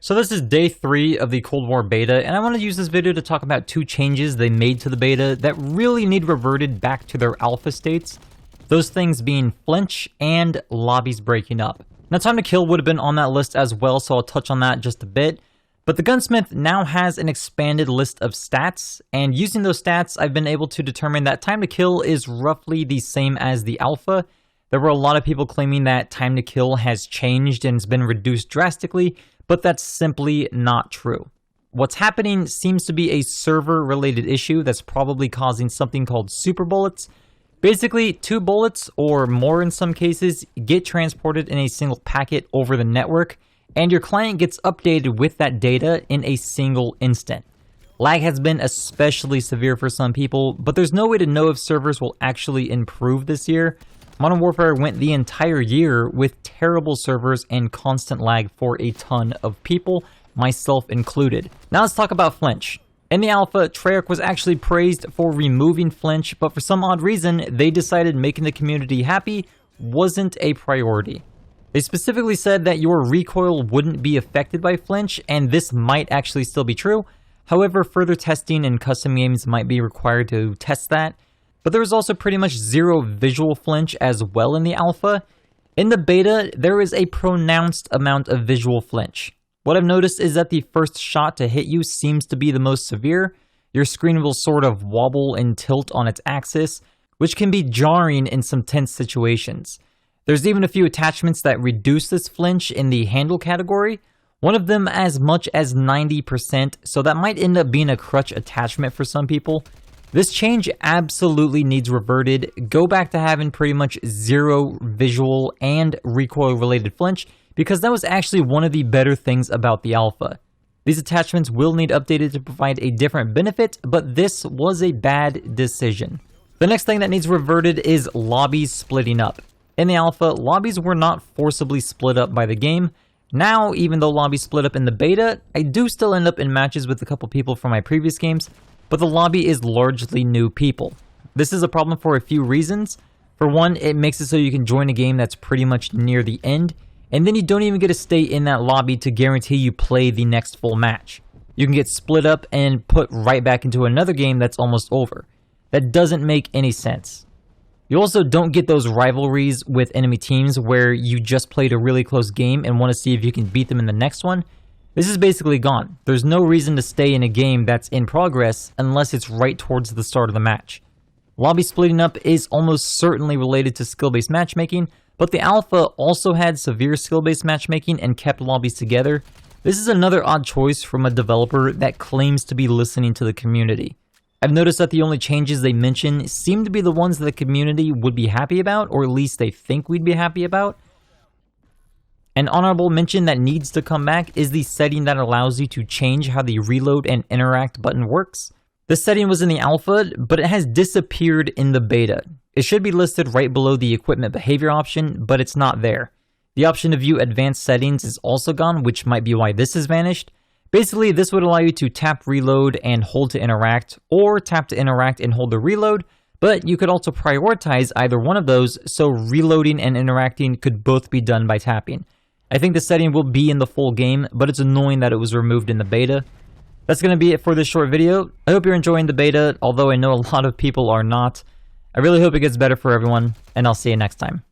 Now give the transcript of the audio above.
So this is day 3 of the Cold War beta, and I want to use this video to talk about 2 changes they made to the beta that really need reverted back to their alpha states. Those things being Flinch and Lobbies breaking up. Now Time to Kill would have been on that list as well, so I'll touch on that just a bit. But the Gunsmith now has an expanded list of stats, and using those stats, I've been able to determine that Time to Kill is roughly the same as the alpha. There were a lot of people claiming that Time to Kill has changed and has been reduced drastically, but that's simply not true. What's happening seems to be a server-related issue that's probably causing something called super bullets. Basically, 2 bullets, or more in some cases, get transported in a single packet over the network, and your client gets updated with that data in a single instant. Lag has been especially severe for some people, but there's no way to know if servers will actually improve this year. Modern Warfare went the entire year with terrible servers and constant lag for a ton of people, myself included. Now let's talk about Flinch. In the alpha, Treyarch was actually praised for removing Flinch, but for some odd reason, they decided making the community happy wasn't a priority. They specifically said that your recoil wouldn't be affected by Flinch, and this might actually still be true. However, further testing and custom games might be required to test that. But there was also pretty much zero visual flinch as well in the alpha. In the beta, there is a pronounced amount of visual flinch. What I've noticed is that the first shot to hit you seems to be the most severe. Your screen will sort of wobble and tilt on its axis, which can be jarring in some tense situations. There's even a few attachments that reduce this flinch in the handle category, one of them as much as 90%, so that might end up being a crutch attachment for some people. This change absolutely needs reverted. Go back to having pretty much zero visual and recoil related flinch, because that was actually one of the better things about the alpha. These attachments will need updated to provide a different benefit, but this was a bad decision. The next thing that needs reverted is lobbies splitting up. In the alpha, lobbies were not forcibly split up by the game. Now, even though lobbies split up in the beta, I do still end up in matches with a couple people from my previous games, but the lobby is largely new people. This is a problem for a few reasons. For one, it makes it so you can join a game that's pretty much near the end, and then you don't even get to stay in that lobby to guarantee you play the next full match. You can get split up and put right back into another game that's almost over. That doesn't make any sense. You also don't get those rivalries with enemy teams where you just played a really close game and want to see if you can beat them in the next one. This is basically gone. There's no reason to stay in a game that's in progress unless it's right towards the start of the match. Lobby splitting up is almost certainly related to skill-based matchmaking, but the alpha also had severe skill-based matchmaking and kept lobbies together. This is another odd choice from a developer that claims to be listening to the community. I've noticed that the only changes they mention seem to be the ones that the community would be happy about, or at least they think we'd be happy about. An honorable mention that needs to come back is the setting that allows you to change how the reload and interact button works. This setting was in the alpha, but it has disappeared in the beta. It should be listed right below the equipment behavior option, but it's not there. The option to view advanced settings is also gone, which might be why this has vanished. Basically, this would allow you to tap reload and hold to interact, or tap to interact and hold to reload, but you could also prioritize either one of those, so reloading and interacting could both be done by tapping. I think the setting will be in the full game, but it's annoying that it was removed in the beta. That's going to be it for this short video. I hope you're enjoying the beta, although I know a lot of people are not. I really hope it gets better for everyone, and I'll see you next time.